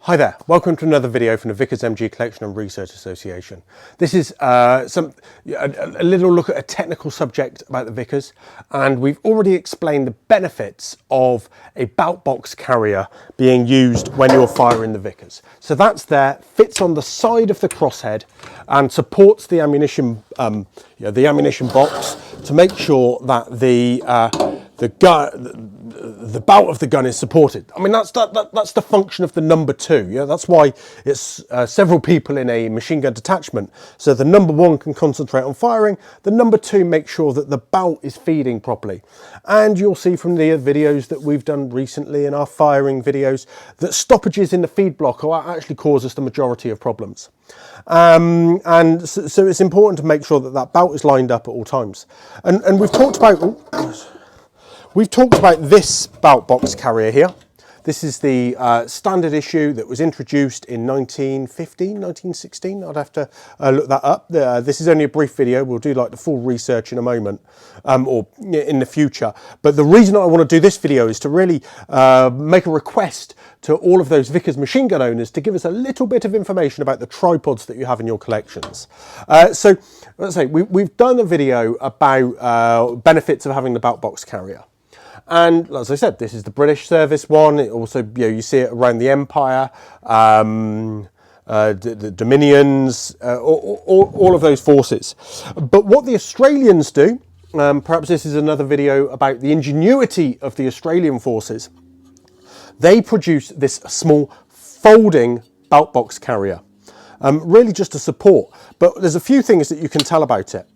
Hi there, welcome to another video from the Vickers MG Collection and Research Association. This is a little look at a technical subject about the Vickers, and we've already explained the benefits of a bout box carrier being used when you're firing the Vickers. So that's there, fits on the side of the crosshead and supports the ammunition, the ammunition box to make sure that the bout of the gun is supported. I mean, that's the function of the number two. Yeah, that's why it's several people in a machine gun detachment. So the number one can concentrate on firing. The number two makes sure that the bout is feeding properly. And you'll see from the videos that we've done recently in our firing videos that stoppages in the feed block actually cause us the majority of problems. And so it's important to make sure that that bout is lined up at all times. And we've talked about. We've talked about this bout box carrier here. This is the standard issue that was introduced in 1915, 1916. I'd have to look that up. This is only a brief video. We'll do like the full research in a moment or in the future. But the reason I want to do this video is to really make a request to all of those Vickers machine gun owners to give us a little bit of information about the tripods that you have in your collections. So let's say we've done a video about benefits of having the bout box carrier. And as I said, this is the British service one. It also, you see it around the Empire, the Dominions, all of those forces. But what the Australians do, perhaps this is another video about the ingenuity of the Australian forces. They produce this small folding bout box carrier, really just to support. But there's a few things that you can tell about it.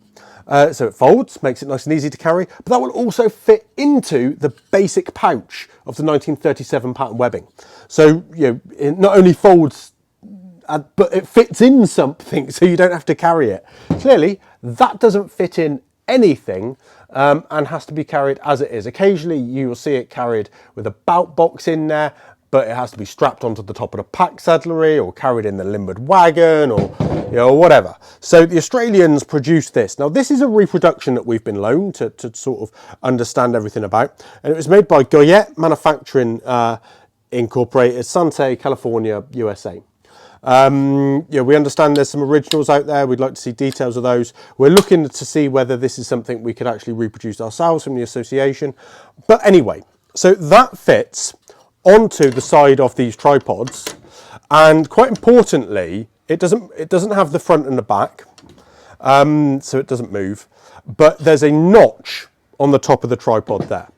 So it folds, makes it nice and easy to carry, but that will also fit into the basic pouch of the 1937 pattern webbing. So, it not only folds, but it fits in something, so you don't have to carry it. Clearly, that doesn't fit in anything and has to be carried as it is. Occasionally, you will see it carried with a bout box in there, but it has to be strapped onto the top of the pack saddlery or carried in the limbered wagon or whatever. So the Australians produced this. Now this is a reproduction that we've been loaned to sort of understand everything about. And it was made by Goyette Manufacturing Incorporated, Sante, California, USA. We understand there's some originals out there. We'd like to see details of those. We're looking to see whether this is something we could actually reproduce ourselves from the association. But anyway, so that fits onto the side of these tripods, and quite importantly, it doesn't have the front and the back, so it doesn't move, but there's a notch on the top of the tripod there.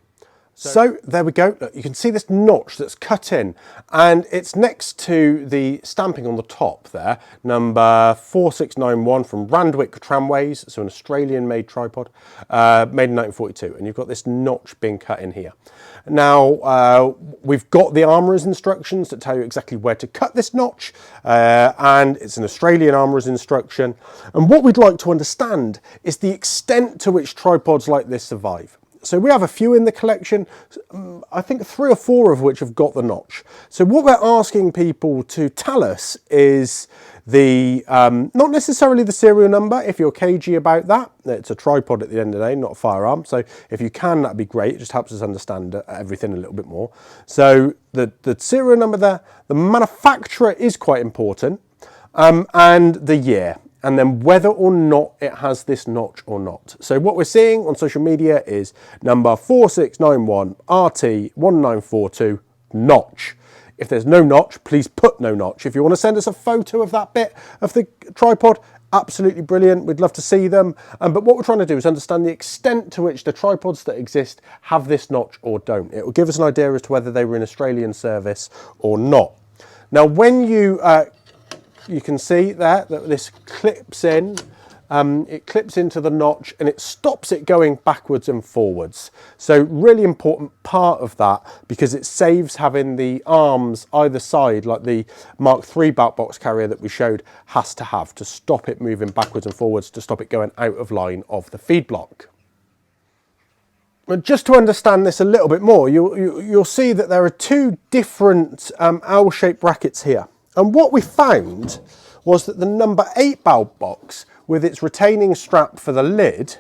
So there we go. Look, you can see this notch that's cut in, and it's next to the stamping on the top there, number 4691 from Randwick Tramways, so an Australian-made tripod, made in 1942, and you've got this notch being cut in here. Now, we've got the armourer's instructions that tell you exactly where to cut this notch, and it's an Australian armourer's instruction. And what we'd like to understand is the extent to which tripods like this survive. So we have a few in the collection, I think 3 or 4 of which have got the notch. So what we're asking people to tell us is the, not necessarily the serial number, if you're cagey about that. It's a tripod at the end of the day, not a firearm. So if you can, that'd be great. It just helps us understand everything a little bit more. So the serial number there, the manufacturer is quite important, and the year. And then whether or not it has this notch or not. So what we're seeing on social media is number 4691 RT1942 notch. If there's no notch, please put no notch. If you want to send us a photo of that bit of the tripod, absolutely brilliant. We'd love to see them. But what we're trying to do is understand the extent to which the tripods that exist have this notch or don't. It will give us an idea as to whether they were in Australian service or not. Now, when you can see there that this clips in, it clips into the notch and it stops it going backwards and forwards. So really important part of that, because it saves having the arms either side, like the Mark III bout box carrier that we showed has to have, to stop it moving backwards and forwards, to stop it going out of line of the feed block. But just to understand this a little bit more, you'll see that there are 2 different L-shaped brackets here. And what we found was that the number 8 bout box, with its retaining strap for the lid,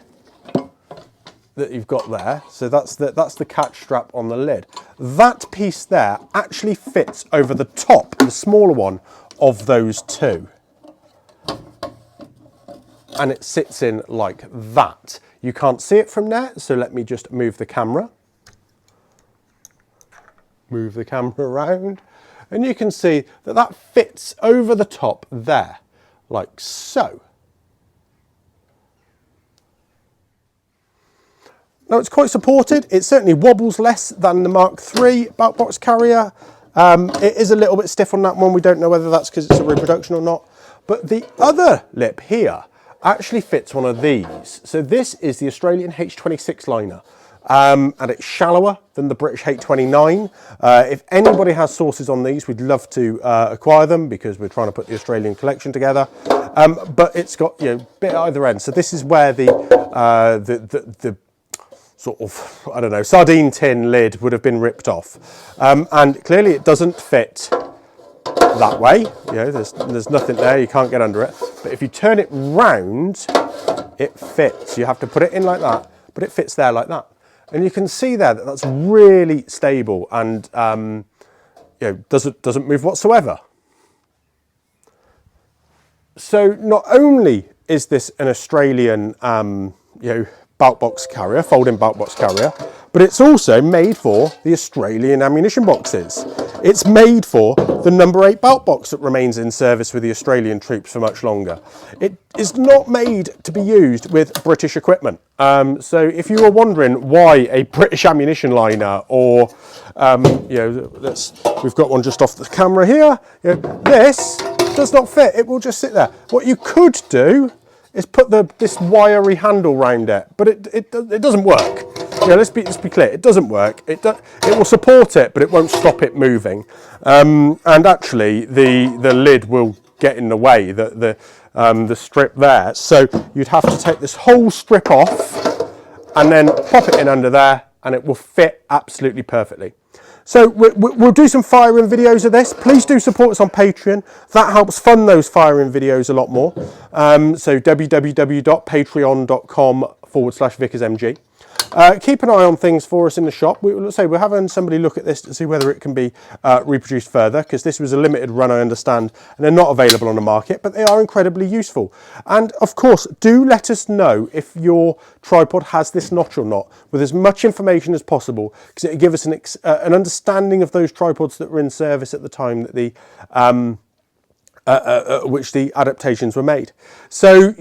that you've got there, so that's the catch strap on the lid. That piece there actually fits over the top, the smaller one, of those two. And it sits in like that. You can't see it from there, so let me just move the camera. Move the camera around, and you can see that that fits over the top there, like so. Now it's quite supported. It certainly wobbles less than the Mark III belt box carrier. It is a little bit stiff on that one. We don't know whether that's because it's a reproduction or not. But the other lip here actually fits one of these. So this is the Australian H26 liner. And it's shallower than the British H29. If anybody has sources on these, we'd love to acquire them because we're trying to put the Australian collection together. But it's got, you know, a bit at either end. So this is where the sort of, I don't know, sardine tin lid would have been ripped off. And clearly it doesn't fit that way. You know, there's nothing there, you can't get under it. But if you turn it round, it fits. You have to put it in like that, but it fits there like that. And you can see there that that's really stable and you know, doesn't move whatsoever. So not only is this an Australian you know, belt box carrier, folding belt box carrier, but it's also made for the Australian ammunition boxes. It's made for the number 8 belt box that remains in service with the Australian troops for much longer. It is not made to be used with British equipment. So if you were wondering why a British ammunition liner, or you know, we've got one just off the camera here, you know, this does not fit. It will just sit there. What you could do is put this wiry handle round it, but it doesn't work. You know, let's be clear, it doesn't work. It will support it, but it won't stop it moving. And actually, the lid will get in the way, the strip there. So you'd have to take this whole strip off and then pop it in under there, and it will fit absolutely perfectly. So we'll do some firing videos of this. Please do support us on Patreon. That helps fund those firing videos a lot more. So www.patreon.com/VickersMG. Keep an eye on things for us in the shop. We're having somebody look at this to see whether it can be reproduced further, because this was a limited run, I understand, and they're not available on the market, but they are incredibly useful. And of course, do let us know if your tripod has this notch or not, with as much information as possible, because it will give us an understanding of those tripods that were in service at the time that which the adaptations were made. So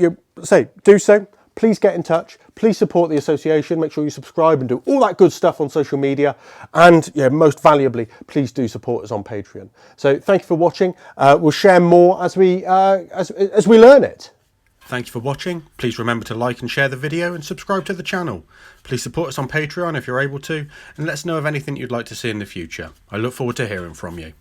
do so. Please get in touch. Please support the association. Make sure you subscribe and do all that good stuff on social media. And yeah, most valuably, please do support us on Patreon. So thank you for watching. We'll share more as we learn it. Thank you for watching. Please remember to like and share the video and subscribe to the channel. Please support us on Patreon if you're able to, and let us know of anything you'd like to see in the future. I look forward to hearing from you.